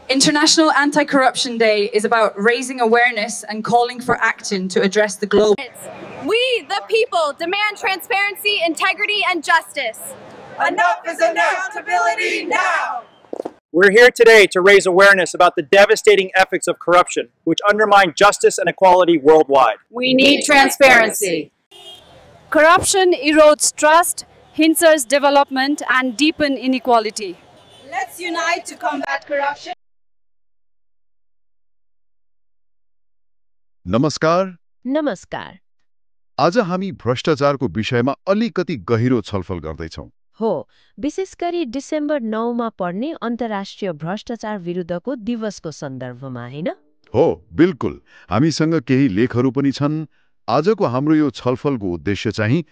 International Anti-Corruption Day is about raising awareness and calling for action to address the global. We, the people, demand transparency, integrity, and justice. Enough is enough. Accountability now. We're here today to raise awareness about the devastating effects of corruption, which undermine justice and equality worldwide. We need transparency. Corruption erodes trust, hinders development, and deepens inequality. Let's unite to combat corruption. नमस्कार। नमस्कार। आज हामी भ्रष्टाचारको विषयमा अलिकति गहिरो छलफल गर्दैछौँ। हो, विशेष गरी डिसेम्बर 9 मा पर्ने अन्तर्राष्ट्रिय भ्रष्टाचार विरुद्धको दिवसको सन्दर्भमा, हैन? हो, बिल्कुल। हामीसँग केही लेखहरू पनि छन्। आजको हाम्रो यो छलफलको उद्देश्य चाहिँ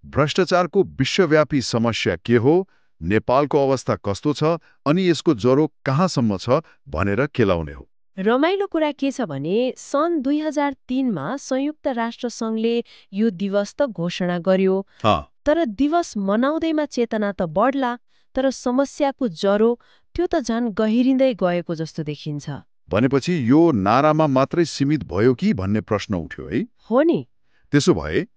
भ्रष्टाचारको विश्वव्यापी समस्या के हो, नेपालको अवस्था कस्तो छ, अनि यसको जरो कहाँसम्म छ भनेर केलाउने हो। रमाइलो कुरा के छ भने सन् 2003 मा संयुक्त राष्ट्र संघले यो दिवस त घोषणा गर्यो, तर दिवस मनाउँदैमा चेतना त बढ्ला, तर समस्याको जरो त्यो त झन् गहिरिँदै गएको जस्तो देखिन्छ। भनेपछि यो नारामा मात्रै सीमित भयो कि भन्ने प्रश्न उठ्यो है? हो नि। त्यसो भए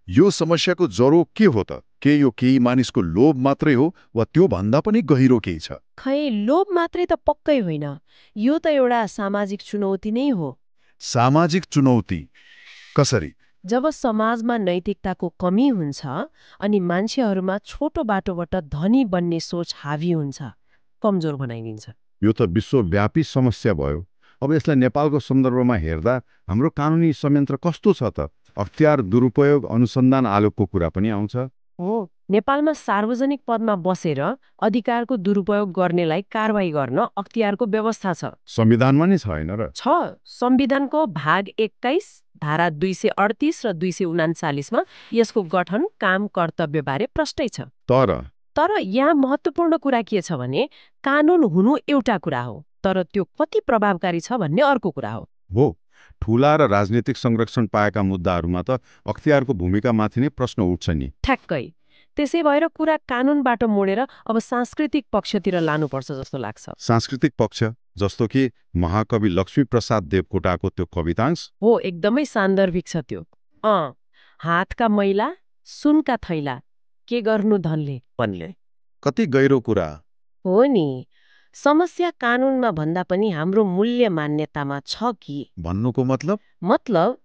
यो समस्याको जरो के हो त? के यो केही मानिसको लोभ मात्रै हो वा त्यो भन्दा पनि गहिरो केही छ? खै, लोभ मात्रै त पक्कै होइन। यो त एउटा सामाजिक चुनौती नै हो। सामाजिक चुनौती कसरी? जब समाजमा नैतिकताको कमी हुन्छ अनि मान्छेहरूमा छोटो बाटोबाट धनी बन्ने सोच हावी हुन्छ, कमजोर बनाइदिन्छ। यो त विश्वव्यापी समस्या भयो। अब यसलाई नेपालको सन्दर्भमा हेर्दा हाम्रो कानुनी संयन्त्र कस्तो छ त? अख्तियार दुरुपयोग अनुसन्धान आयोगको कुरा पनि आउँछ। हो, नेपालमा सार्वजनिक पदमा बसेर अधिकारको दुरुपयोग गर्नेलाई कारबाही गर्न अख्तियारको व्यवस्था छ। संविधानमा नै छैन र? छ। संविधानको भाग 21 धारा 238 र 239 मा यसको गठन, काम, कर्तव्यबारे प्रष्टै छ। तर यहाँ महत्त्वपूर्ण कुरा के छ भने कानुन हुनु एउटा कुरा हो, तर त्यो कति प्रभावकारी छ भन्ने अर्को कुरा हो। हो, ठूला र राजनीतिक संरक्षण पाएका मुद्दाहरूमा त अख्तियारको भूमिकामाथि नै प्रश्न उठ्छ नि। ठ्याक्कै। त्यसै भएर कुरा कानुनबाट मोडेर अब सांस्कृतिक पक्षतिर लानुपर्छ जस्तो लाग्छ। सांस्कृतिक पक्ष जस्तो कि महाकवि लक्ष्मीप्रसाद देवकोटाको त्यो कवितांश? हो, एकदमै सान्दर्भिक छ त्यो। हातका मैला सुनका थैला के गर्नु धनले भन्ने। कति गहिरो कुरा हो नि। समस्या कानुनमा भन्दा पनि हाम्रो मूल्य मान्यतामा छ कि भन्नुको मतलब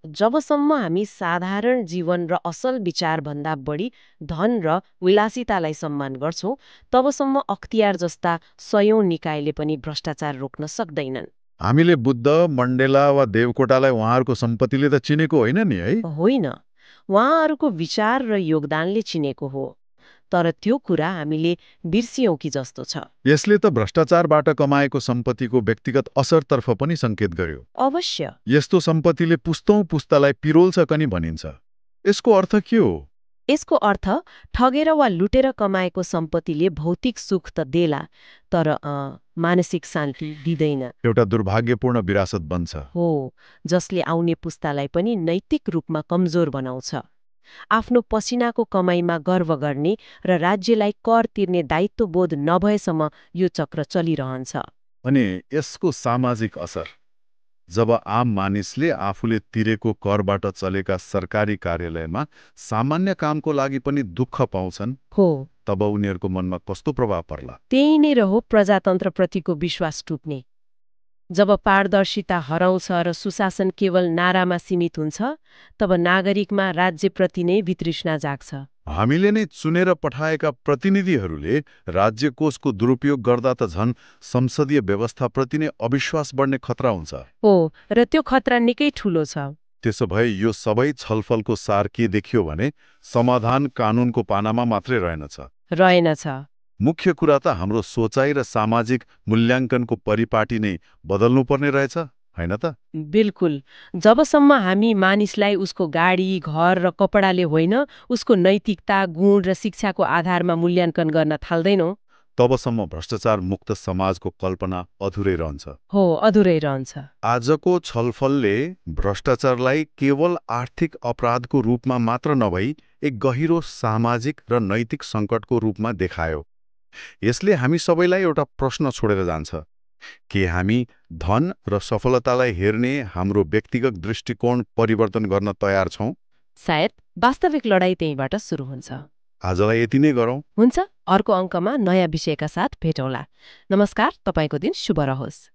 जबसम्म हामी साधारण जीवन र असल विचार भन्दा बढी धन र विलासितालाई सम्मान गर्छौं, तबसम्म अख्तियार जस्ता सयौं निकायले पनि भ्रष्टाचार रोक्न सक्दैनन्। हामीले बुद्ध, मण्डेला वा देवकोटालाई उहाँहरूको सम्पत्तिले त चिनेको होइन नि, है? होइन, उहाँहरूको विचार र योगदानले चिनेको हो। तर त्यो कुरा हामीले बिर्सियौं कि जस्तो छ। यसले त भ्रष्टाचारबाट कमाएको सम्पत्तिको व्यक्तिगत असरतर्फ पनि संकेत गर्यो। अवश्य। यस्तो सम्पत्तिले पुस्तौं पुस्तालाई पिरोल्छ कनि भनिन्छ। यसको अर्थ के हो? यसको अर्थ ठगेर वा लुटेर कमाएको सम्पत्तिले भौतिक सुख त देला, तर मानसिक शान्ति दिँदैन। एउटा दुर्भाग्यपूर्ण विरासत बन्छ। हो, जसले आउने पुस्तालाई पनि नैतिक रूपमा कमजोर बनाउँछ। आफ्नो पसिनाको कमाईमा गर्व गर्ने र राज्यलाई कर तिर्ने दायित्वबोध नभएसम्म यो चक्र चलिरहन्छ। अनि यसको सामाजिक असर? जब आम मानिसले आफूले तिरेको करबाट चलेका सरकारी कार्यालयमा सामान्य कामको लागि पनि दुःख पाउँछन्, तब उनीहरूको मनमा कस्तो प्रभाव पर्ला? त्यही नै रह्यो प्रजातन्त्रप्रतिको विश्वास टुट्ने। जब पारदर्शिता हराउँछ र सुशासन केवल नारामा सीमित हुन्छ, तब नागरिकमा राज्यप्रति नै वितृष्णा जाग्छ। हामीले नै चुनेर पठाएका प्रतिनिधिहरूले राज्य कोषको दुरुपयोग गर्दा त झन् संसदीय व्यवस्थाप्रति नै अविश्वास बढ्ने खतरा हुन्छ। हो, र त्यो खतरा निकै ठूलो छ। त्यसो भए यो सबै छलफलको सार के देखियो भने समाधान कानुनको पानामा मात्रै रहेनछ। मुख्य कुरा त हाम्रो सोचाइ र सामाजिक मूल्याङ्कनको परिपाटी नै बदल्नुपर्ने रहेछ, हैन त? बिल्कुल। जबसम्म हामी मानिसलाई उसको गाडी, घर र कपडाले होइन, उसको नैतिकता, गुण र शिक्षाको आधारमा मूल्याङ्कन गर्न थाल्दैनौं, तबसम्म भ्रष्टाचार मुक्त समाजको कल्पना अधुरै रहन्छ। हो, अधुरै रहन्छ। आजको छलफलले भ्रष्टाचारलाई केवल आर्थिक अपराधको रूपमा मात्र नभई एक गहिरो सामाजिक र नैतिक सङ्कटको रूपमा देखायो। यसले हामी सबैलाई एउटा प्रश्न छोडेर जान्छ, के हामी धन र सफलतालाई हेर्ने हाम्रो व्यक्तिगत दृष्टिकोण परिवर्तन गर्न तयार छौं? सायद वास्तविक लडाई त्यहीबाट सुरु हुन्छ। आजलाई यति नै गरौँ। हुन्छ, अर्को अङ्कमा नयाँ विषयका साथ भेटौँला। नमस्कार, तपाईँको दिन शुभ रहोस्।